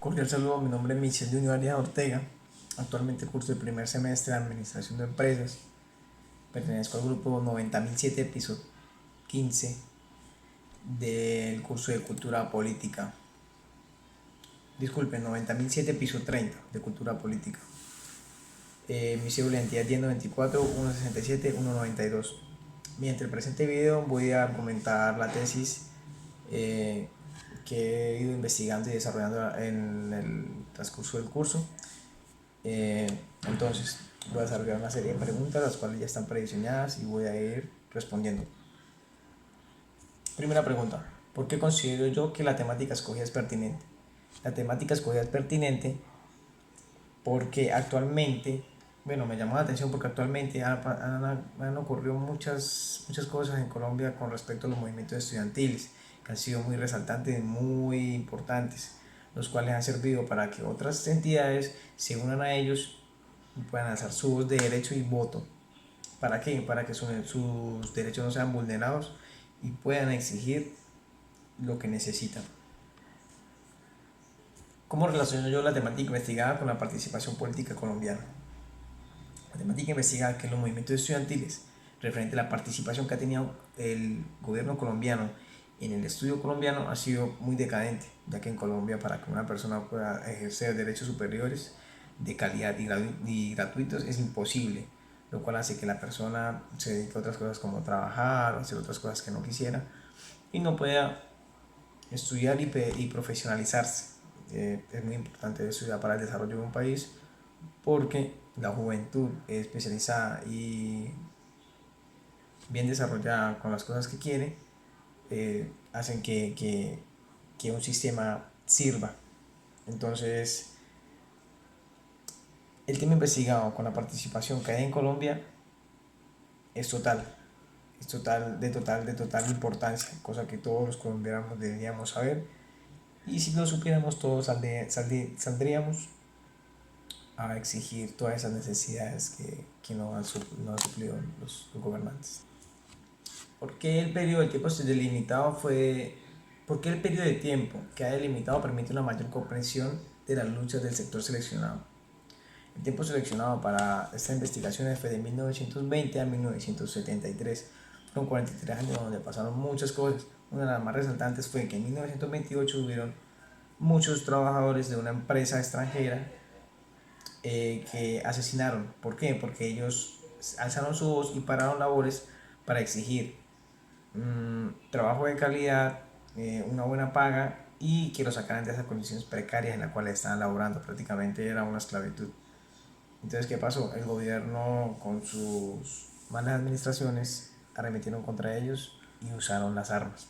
Cordial saludo, mi nombre es Michel Junior Arias Ortega. Actualmente curso el primer semestre de Administración de Empresas. Pertenezco al grupo 90.007, piso 15 del curso de Cultura Política. Disculpen, 90.007, piso 30 de Cultura Política. Mi cédula de identidad 1094 167 192. Mediante el presente video voy a argumentar la tesis que he ido investigando y desarrollando en el transcurso del curso. Entonces, voy a desarrollar una serie de preguntas, las cuales ya están prediseñadas y voy a ir respondiendo. Primera pregunta: ¿por qué considero yo que la temática escogida es pertinente? La temática escogida es pertinente porque actualmente, bueno, me llamó la atención porque actualmente han ocurrido muchas cosas en Colombia con respecto a los movimientos estudiantiles, que han sido muy resaltantes y muy importantes, los cuales han servido para que otras entidades se unan a ellos y puedan alzar su voz de derecho y voto. ¿Para qué? Para que sus derechos no sean vulnerados y puedan exigir lo que necesitan. ¿Cómo relaciono yo la temática investigada con la participación política colombiana? La temática investigada, que es los movimientos estudiantiles, referente a la participación que ha tenido el gobierno colombiano en el estudio colombiano, ha sido muy decadente, ya que en Colombia, para que una persona pueda ejercer derechos superiores de calidad y gratuitos es imposible, lo cual hace que la persona se dedique a otras cosas como trabajar o hacer otras cosas que no quisiera y no pueda estudiar y profesionalizarse. Es muy importante estudiar para el desarrollo de un país, porque la juventud especializada y bien desarrollada con las cosas que quiere hacen que un sistema sirva. Entonces, el tema investigado con la participación que hay en Colombia es total importancia, cosa que todos los colombianos deberíamos saber, y si lo supiéramos todos saldríamos a exigir todas esas necesidades que no han suplido los gobernantes. ¿Por qué el periodo de tiempo delimitado fue... ¿Por qué el periodo de tiempo que ha delimitado permite una mayor comprensión de las luchas del sector seleccionado? El tiempo seleccionado para esta investigación fue de 1920 a 1973. Fueron 43 años donde pasaron muchas cosas. Una de las más resaltantes fue que en 1928 hubieron muchos trabajadores de una empresa extranjera que asesinaron. ¿Por qué? Porque ellos alzaron su voz y pararon labores para exigir trabajo de calidad, una buena paga y que los sacaran de esas condiciones precarias en las cuales estaban laborando. Prácticamente era una esclavitud. Entonces, ¿qué pasó? El gobierno, con sus malas administraciones, arremetieron contra ellos y usaron las armas.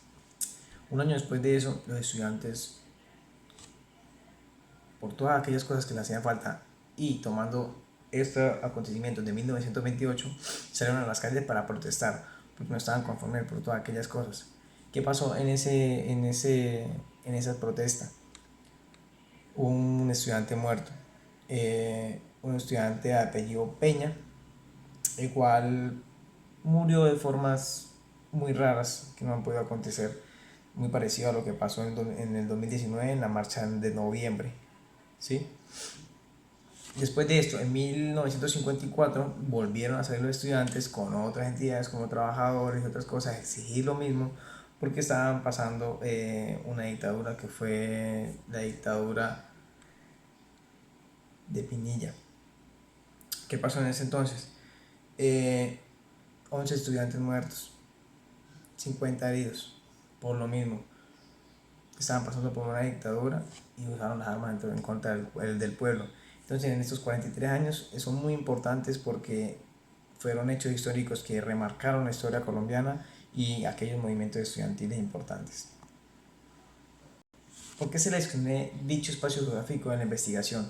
Un año después de eso, los estudiantes, por todas aquellas cosas que le hacían falta y tomando estos acontecimientos de 1928, salieron a las calles para protestar porque no estaban conformes por todas aquellas cosas. ¿Qué pasó en esa protesta? Un estudiante muerto, un estudiante de apellido Peña, el cual murió de formas muy raras que no han podido acontecer, muy parecido a lo que pasó en el 2019 en la marcha de noviembre, ¿sí? Después de esto, en 1954 volvieron a salir los estudiantes con otras entidades como trabajadores y otras cosas a exigir lo mismo, porque estaban pasando una dictadura que fue la dictadura de Pinilla. ¿Qué pasó en ese entonces? 11 estudiantes muertos, 50 heridos, por lo mismo. Estaban pasando por una dictadura y usaron las armas en contra del pueblo. Entonces, en estos 43 años son muy importantes porque fueron hechos históricos que remarcaron la historia colombiana y aquellos movimientos estudiantiles importantes. ¿Por qué seleccioné dicho espacio geográfico en la investigación?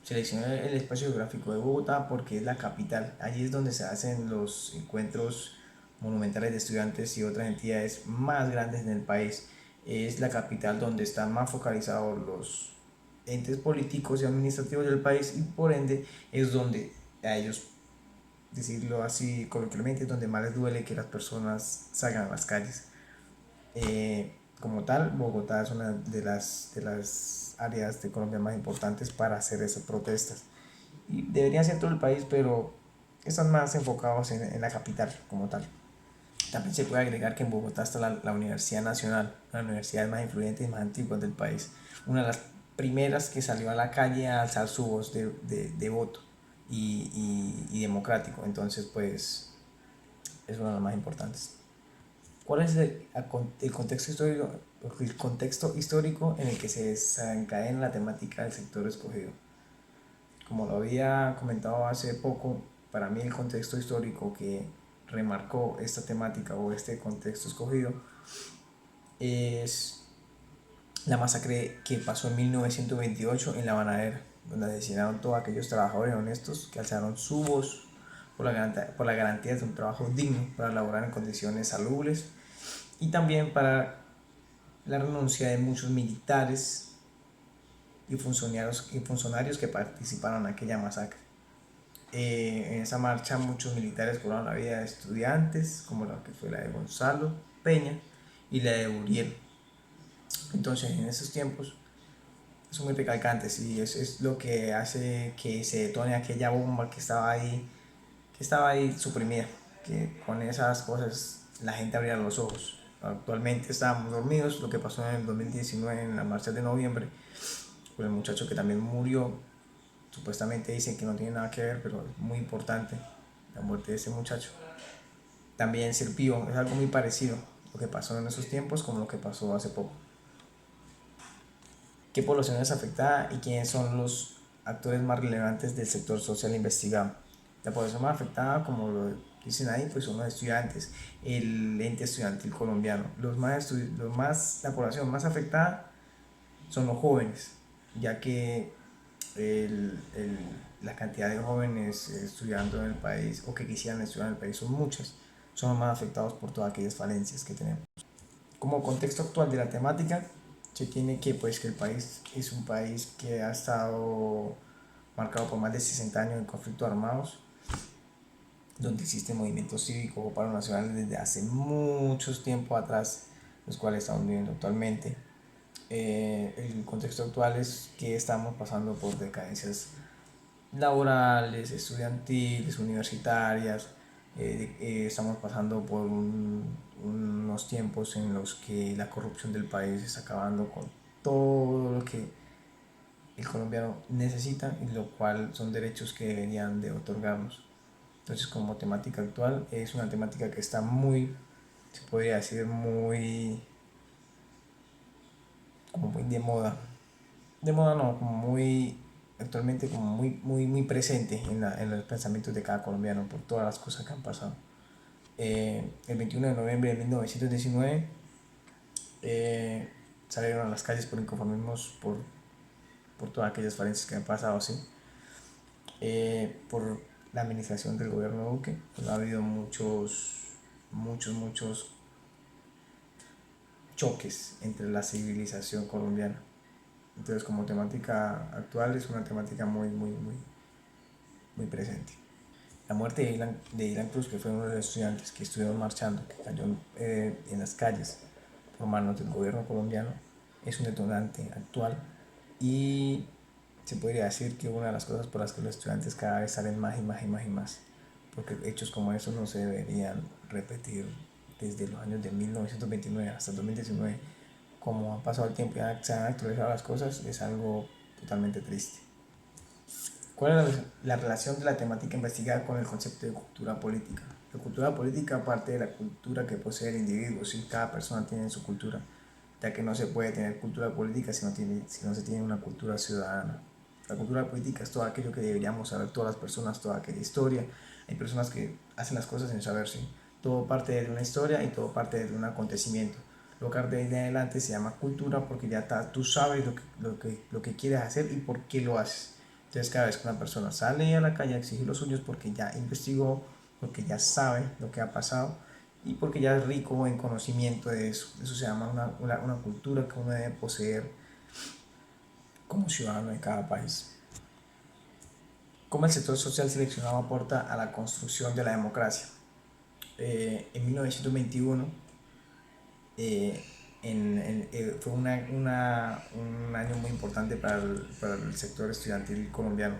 Seleccioné el espacio geográfico de Bogotá porque es la capital. Allí es donde se hacen los encuentros monumentales de estudiantes y otras entidades más grandes en el país. Es la capital donde están más focalizados los entes políticos y administrativos del país y por ende es donde a ellos, decirlo así coloquialmente, es donde más les duele que las personas salgan a las calles. como tal, Bogotá es una de las áreas de Colombia más importantes para hacer esas protestas. Y debería ser todo el país, pero están más enfocados en la capital como tal. También se puede agregar que en Bogotá está la Universidad Nacional, la universidad más influyente y más antigua del país. Una de las primeras que salió a la calle a alzar su voz de voto y democrático. Entonces, pues, es una de las más importantes. ¿Cuál es el contexto histórico en el que se desencadena la temática del sector escogido? Como lo había comentado hace poco, para mí el contexto histórico que remarcó esta temática o este contexto escogido es la masacre que pasó en 1928 en La Banadera, donde asesinaron todos aquellos trabajadores honestos que alzaron su voz por la garantía de un trabajo digno para laborar en condiciones salubres y también para la renuncia de muchos militares y funcionarios que participaron en aquella masacre. En esa marcha muchos militares cobraron la vida de estudiantes, como la que fue la de Gonzalo Peña y la de Uriel. Entonces, en esos tiempos son muy recalcantes y es lo que hace que se detone aquella bomba que estaba ahí suprimida, que con esas cosas la gente abría los ojos. Actualmente estábamos dormidos, lo que pasó en el 2019 en la marcha de noviembre, con el muchacho que también murió. Supuestamente dicen que no tiene nada que ver, pero es muy importante la muerte de ese muchacho. También sirvió, es algo muy parecido lo que pasó en esos tiempos como lo que pasó hace poco. ¿Qué población es afectada y quiénes son los actores más relevantes del sector social investigado? La población más afectada, como lo dicen ahí, pues son los estudiantes, el ente estudiantil colombiano. La población más afectada son los jóvenes, ya que el, el, la cantidad de jóvenes estudiando en el país o que quisieran estudiar en el país son muchas, son los más afectados por todas aquellas falencias que tenemos. Como contexto actual de la temática, se tiene que el país es un país que ha estado marcado por más de 60 años de conflictos armados, donde existen movimientos cívicos o paros nacionales desde hace muchos tiempos atrás, los cuales estamos viviendo actualmente. El contexto actual es que estamos pasando por decadencias laborales, estudiantiles, universitarias. Estamos pasando por unos tiempos en los que la corrupción del país está acabando con todo lo que el colombiano necesita y lo cual son derechos que deberían de otorgarnos. Entonces, como temática actual, es una temática que está muy, se podría decir, como muy de moda no, como muy actualmente como muy presente en los pensamientos de cada colombiano por todas las cosas que han pasado. El 21 de noviembre de 1919 salieron a las calles por inconformismos por todas aquellas falencias que han pasado, ¿sí? Por la administración del gobierno Duque, pues ha habido muchos choques entre la civilización colombiana. Entonces, como temática actual, es una temática muy presente. La muerte de Dylan Cruz, que fue uno de los estudiantes que estuvieron marchando, que cayó en las calles por manos del gobierno colombiano, es un detonante actual y se podría decir que una de las cosas por las que los estudiantes cada vez salen más y más y más y más, porque hechos como esos no se deberían repetir desde los años de 1929 hasta 2019. Como ha pasado el tiempo y se han actualizado las cosas, es algo totalmente triste. ¿Cuál es la relación de la temática investigada con el concepto de cultura política? La cultura política parte de la cultura que posee el individuo, si cada persona tiene su cultura, ya que no se puede tener cultura política si no se tiene una cultura ciudadana. La cultura política es todo aquello que deberíamos saber todas las personas, toda aquella historia. Hay personas que hacen las cosas sin saber si todo parte de una historia y todo parte de un acontecimiento. Lo que de ahí en adelante se llama cultura porque ya tú sabes lo que quieres hacer y por qué lo haces. Entonces cada vez que una persona sale a la calle a exigir los suyos porque ya investigó, porque ya sabe lo que ha pasado y porque ya es rico en conocimiento de eso. Eso se llama una cultura que uno debe poseer como ciudadano de cada país. ¿Cómo el sector social seleccionado aporta a la construcción de la democracia? En 1921, fue un año muy importante para el sector estudiantil colombiano,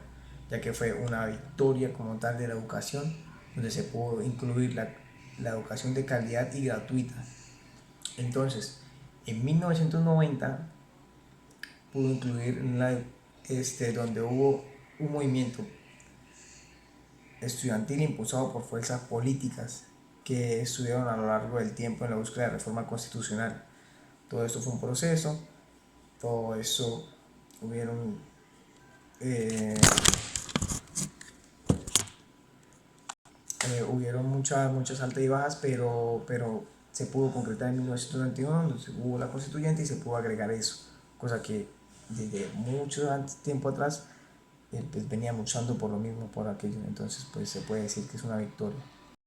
ya que fue una victoria como tal de la educación, donde se pudo incluir la educación de calidad y gratuita. Entonces, en 1990 pudo incluir donde hubo un movimiento estudiantil impulsado por fuerzas políticas que estuvieron a lo largo del tiempo en la búsqueda de reforma constitucional. Todo esto fue un proceso, todo eso hubieron, eh, hubieron muchas altas y bajas, pero se pudo concretar en 1991, donde hubo la constituyente y se pudo agregar eso, cosa que desde mucho tiempo atrás pues venía luchando por lo mismo, por aquello. Entonces pues se puede decir que es una victoria.